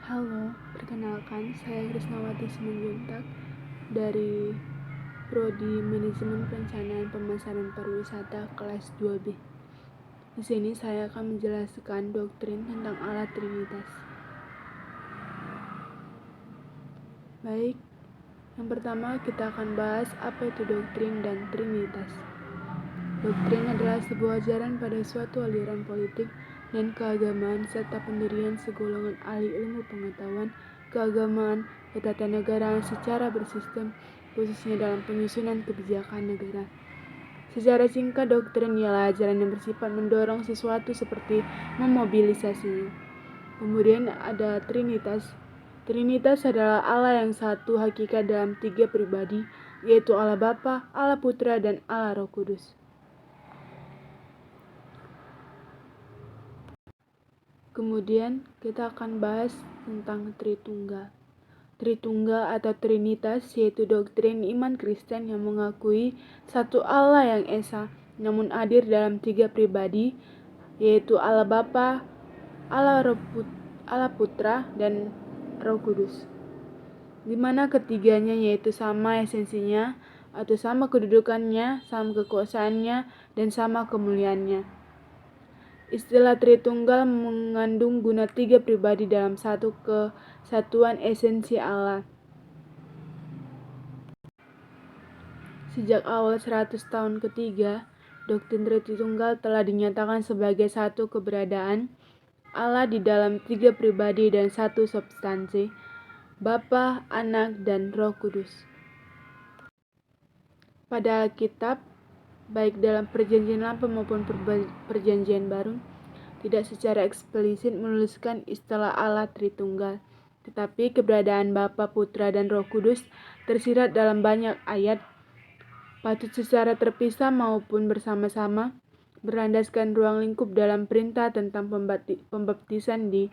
Halo, perkenalkan saya Krisnawati Simanjuntak dari Prodi Manajemen Perencanaan Pemasaran Pariwisata kelas 2B. Di sini saya akan menjelaskan doktrin tentang Allah Trinitas. Baik, yang pertama kita akan bahas apa itu doktrin dan Trinitas. Doktrin adalah sebuah ajaran pada suatu aliran politik dan keagamaan serta pendirian segolongan ahli ilmu pengetahuan keagamaan ketatanegaraan secara bersistem, khususnya dalam penyusunan kebijakan negara. Secara singkat, doktrin ialah ajaran yang bersifat mendorong sesuatu seperti memobilisasinya. Kemudian ada Trinitas. Trinitas adalah Allah yang satu hakikat dalam tiga pribadi, yaitu Allah Bapa, Allah Putra, dan Allah Roh Kudus. Kemudian kita akan bahas tentang Tritunggal. Tritunggal atau Trinitas yaitu doktrin iman Kristen yang mengakui satu Allah yang esa, namun hadir dalam tiga pribadi, yaitu Allah Bapa, Allah Putra, dan Roh Kudus. Di mana ketiganya yaitu sama esensinya, atau sama kedudukannya, sama kekuasaannya, dan sama kemuliaannya. Istilah Tritunggal mengandung guna tiga pribadi dalam satu kesatuan esensi Allah. Sejak awal 100 tahun ketiga, doktrin Tritunggal telah dinyatakan sebagai satu keberadaan Allah di dalam tiga pribadi dan satu substansi, Bapa, Anak, dan Roh Kudus. Pada Alkitab, baik dalam Perjanjian Lama maupun Perjanjian Baru, tidak secara eksplisit menuliskan istilah Allah Tritunggal, tetapi keberadaan Bapa, Putra, dan Roh Kudus tersirat dalam banyak ayat, patut secara terpisah maupun bersama-sama, berlandaskan ruang lingkup dalam perintah tentang pembaptisan di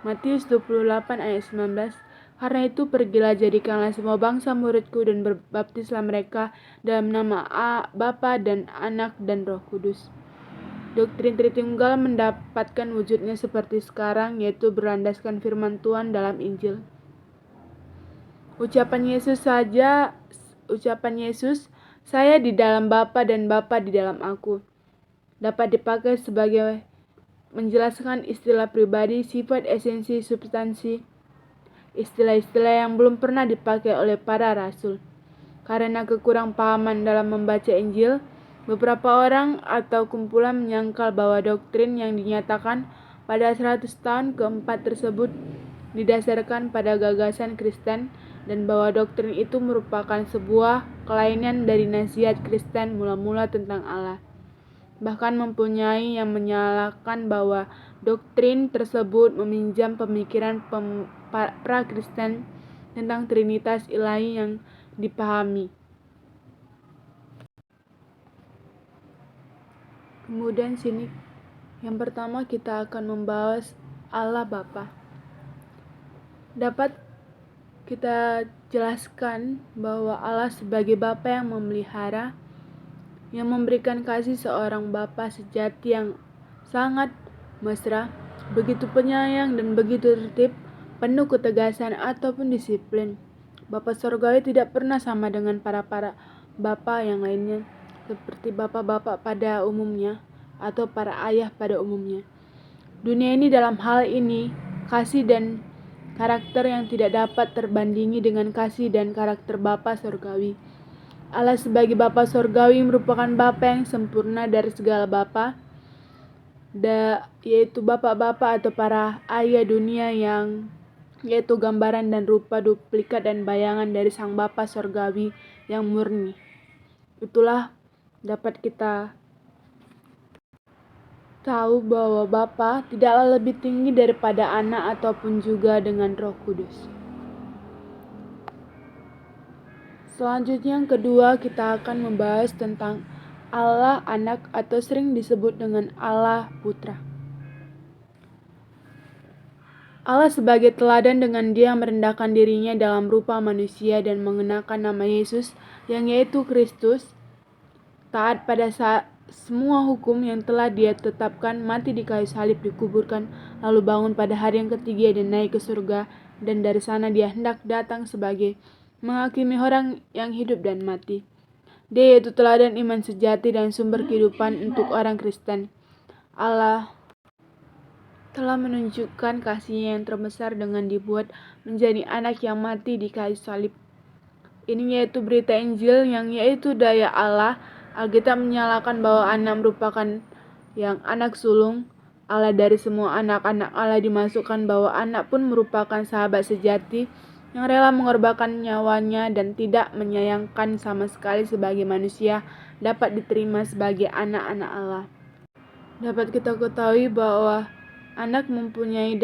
Matius 28 ayat 19. Karena itu pergilah jadikanlah semua bangsa muridku dan berbaptislah mereka dalam nama Bapa dan Anak dan Roh Kudus. Doktrin Tritunggal mendapatkan wujudnya seperti sekarang, yaitu berlandaskan firman Tuhan dalam Injil. Ucapan Yesus, saya di dalam Bapa dan Bapa di dalam aku, dapat dipakai sebagai menjelaskan istilah pribadi, sifat, esensi, substansi, istilah-istilah yang belum pernah dipakai oleh para rasul. Karena kekurangpahaman dalam membaca Injil, beberapa orang atau kumpulan menyangkal bahwa doktrin yang dinyatakan pada 100 tahun keempat tersebut didasarkan pada gagasan Kristen dan bahwa doktrin itu merupakan sebuah kelainan dari nasihat Kristen mula-mula tentang Allah. Bahkan mempunyai yang menyalahkan bahwa doktrin tersebut meminjam pemikiran pra-Kristen tentang Trinitas ilahi yang dipahami. Kemudian sini yang pertama kita akan membahas Allah Bapa. Dapat kita jelaskan bahwa Allah sebagai Bapa yang memelihara, yang memberikan kasih seorang Bapa sejati yang sangat mesra, begitu penyayang dan begitu tertib, penuh ketegasan ataupun disiplin. Bapa Surgawi tidak pernah sama dengan para Bapa yang lainnya, seperti Bapak-bapak pada umumnya atau para ayah pada umumnya. Dunia ini dalam hal ini, kasih dan karakter yang tidak dapat terbandingi dengan kasih dan karakter Bapa Surgawi. Allah sebagai Bapa Surgawi merupakan Bapa yang sempurna dari segala Bapa, yaitu bapak-bapak atau para ayah dunia yang yaitu gambaran dan rupa duplikat dan bayangan dari Sang Bapa Surgawi yang murni. Itulah dapat kita tahu bahwa Bapa tidaklah lebih tinggi daripada Anak ataupun juga dengan Roh Kudus. Selanjutnya yang kedua kita akan membahas tentang Allah Anak atau sering disebut dengan Allah Putra. Allah sebagai teladan dengan Dia merendahkan dirinya dalam rupa manusia dan mengenakan nama Yesus yang yaitu Kristus, taat pada semua hukum yang telah Dia tetapkan, mati di kayu salib, dikuburkan, lalu bangun pada hari yang ketiga dan naik ke surga, dan dari sana Dia hendak datang sebagai menghakimi orang yang hidup dan mati. Dia yaitu teladan iman sejati dan sumber kehidupan untuk orang Kristen. Allah telah menunjukkan kasih-Nya yang terbesar dengan dibuat menjadi anak yang mati di kayu salib. Ini yaitu berita Injil yang yaitu daya Allah. Alkitab menyatakan bahwa anak merupakan yang anak sulung Allah dari semua anak-anak Allah, dimasukkan bahwa anak pun merupakan sahabat sejati yang rela mengorbankan nyawanya dan tidak menyayangkan sama sekali sebagai manusia dapat diterima sebagai anak-anak Allah. Dapat kita ketahui bahwa anak mempunyai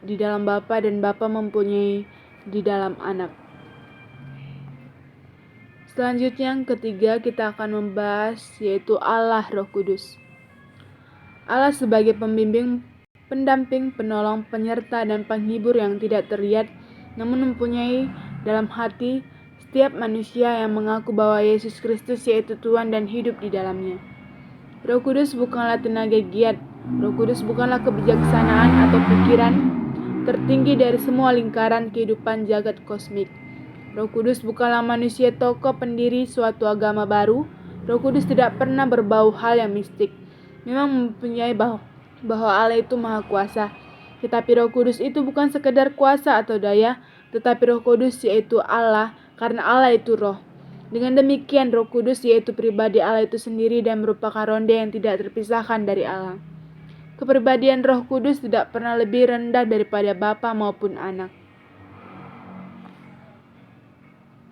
di dalam Bapa dan Bapa mempunyai di dalam anak. Selanjutnya yang ketiga kita akan membahas yaitu Allah Roh Kudus. Allah sebagai pembimbing, pendamping, penolong, penyerta, dan penghibur yang tidak terlihat, namun mempunyai dalam hati setiap manusia yang mengaku bahwa Yesus Kristus yaitu Tuhan dan hidup di dalamnya. Roh Kudus bukanlah tenaga giat. Roh Kudus bukanlah kebijaksanaan atau pikiran tertinggi dari semua lingkaran kehidupan jagat kosmik. Roh Kudus bukanlah manusia tokoh pendiri suatu agama baru. Roh Kudus tidak pernah berbau hal yang mistik. Memang mempunyai bahwa Allah itu maha kuasa. Tetapi Roh Kudus itu bukan sekedar kuasa atau daya, tetapi Roh Kudus yaitu Allah, karena Allah itu roh. Dengan demikian Roh Kudus yaitu pribadi Allah itu sendiri dan merupakan ronde yang tidak terpisahkan dari Allah. Kepribadian Roh Kudus tidak pernah lebih rendah daripada Bapa maupun Anak.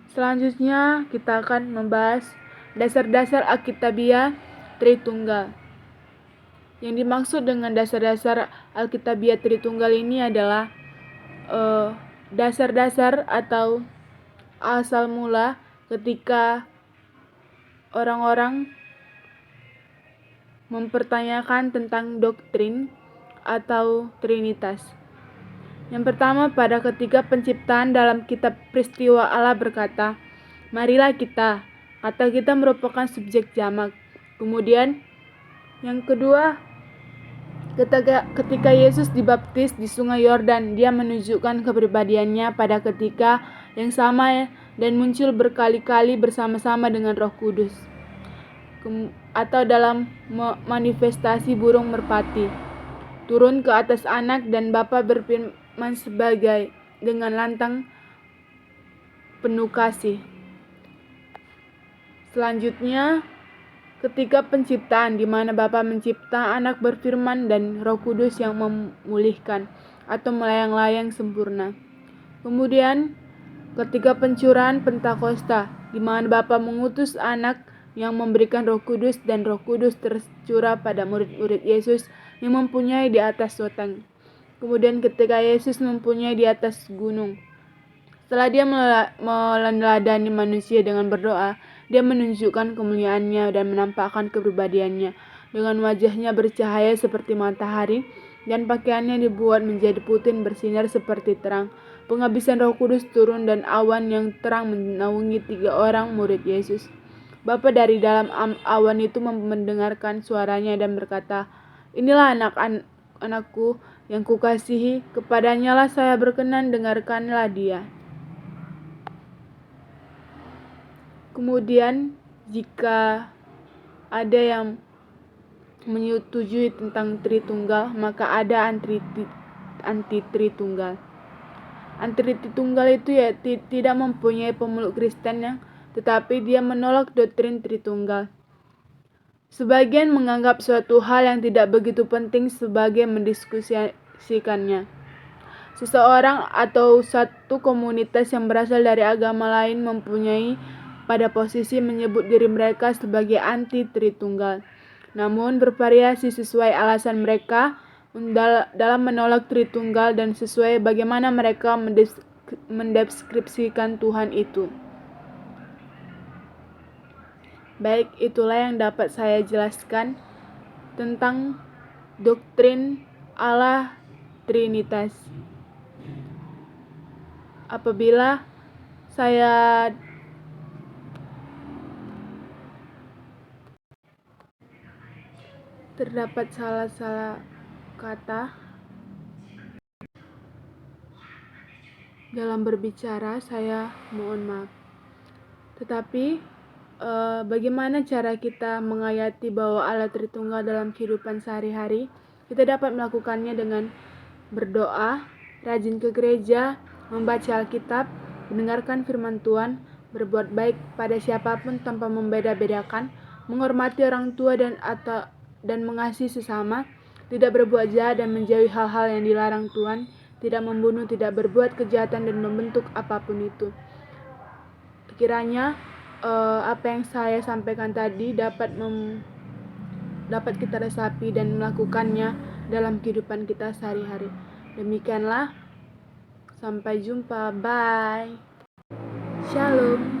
Selanjutnya kita akan membahas dasar-dasar Alkitabiah Tritunggal. Yang dimaksud dengan dasar-dasar Alkitabiah Tritunggal ini adalah dasar-dasar atau asal mula ketika orang-orang mempertanyakan tentang doktrin atau Trinitas. Yang pertama, pada ketika penciptaan dalam kitab peristiwa Allah berkata, "Marilah kita." Kata kita merupakan subjek jamak. Kemudian yang kedua, ketika Yesus dibaptis di Sungai Yordan, Dia menunjukkan kepribadiannya pada ketika yang sama dan muncul berkali-kali bersama-sama dengan Roh Kudus. Atau dalam manifestasi burung merpati, turun ke atas anak dan Bapa berfirman sebagai dengan lantang penuh kasih. Selanjutnya, ketika penciptaan di mana Bapa mencipta, Anak berfirman dan Roh Kudus yang memulihkan atau melayang-layang sempurna. Kemudian, ketika pencurahan Pentakosta di mana Bapa mengutus Anak yang memberikan Roh Kudus dan Roh Kudus tercurah pada murid-murid Yesus yang mempunyai di atas sotang. Kemudian ketika Yesus mempunyai di atas gunung, setelah Dia meneladani manusia dengan berdoa, Dia menunjukkan kemuliaannya dan menampakkan kepribadiannya. Dengan wajahnya bercahaya seperti matahari dan pakaiannya dibuat menjadi putih bersinar seperti terang. Penghabisan Roh Kudus turun dan awan yang terang menaungi 3 orang murid Yesus. Bapa dari dalam awan itu mendengarkan suaranya dan berkata, "Inilah anak-anakku yang kukasihi, kepadanya lah saya berkenan, dengarkanlah dia." Kemudian jika ada yang menyetujui tentang Tritunggal, maka ada anti-Tritunggal. Anti-Tritunggal itu ya tidak mempunyai pemeluk Kristen tetapi dia menolak doktrin Tritunggal. Sebagian menganggap suatu hal yang tidak begitu penting sebagai mendiskusikannya. Seseorang atau satu komunitas yang berasal dari agama lain mempunyai pada posisi menyebut diri mereka sebagai anti-Tritunggal, namun bervariasi sesuai alasan mereka dalam menolak Tritunggal dan sesuai bagaimana mereka mendeskripsikan Tuhan itu. Baik, itulah yang dapat saya jelaskan tentang doktrin Allah Trinitas. Apabila saya terdapat salah-salah kata dalam berbicara, saya mohon maaf. Tetapi bagaimana cara kita menghayati bahwa Allah Tritunggal dalam kehidupan sehari-hari? Kita dapat melakukannya dengan berdoa, rajin ke gereja, membaca Alkitab, mendengarkan firman Tuhan, berbuat baik pada siapapun tanpa membeda-bedakan, menghormati orang tua dan mengasihi sesama, tidak berbuat jahat dan menjauhi hal-hal yang dilarang Tuhan, tidak membunuh, tidak berbuat kejahatan dan membentuk apapun itu. Kiranya apa yang saya sampaikan tadi dapat kita resapi dan melakukannya dalam kehidupan kita sehari-hari. Demikianlah, sampai jumpa, bye, shalom.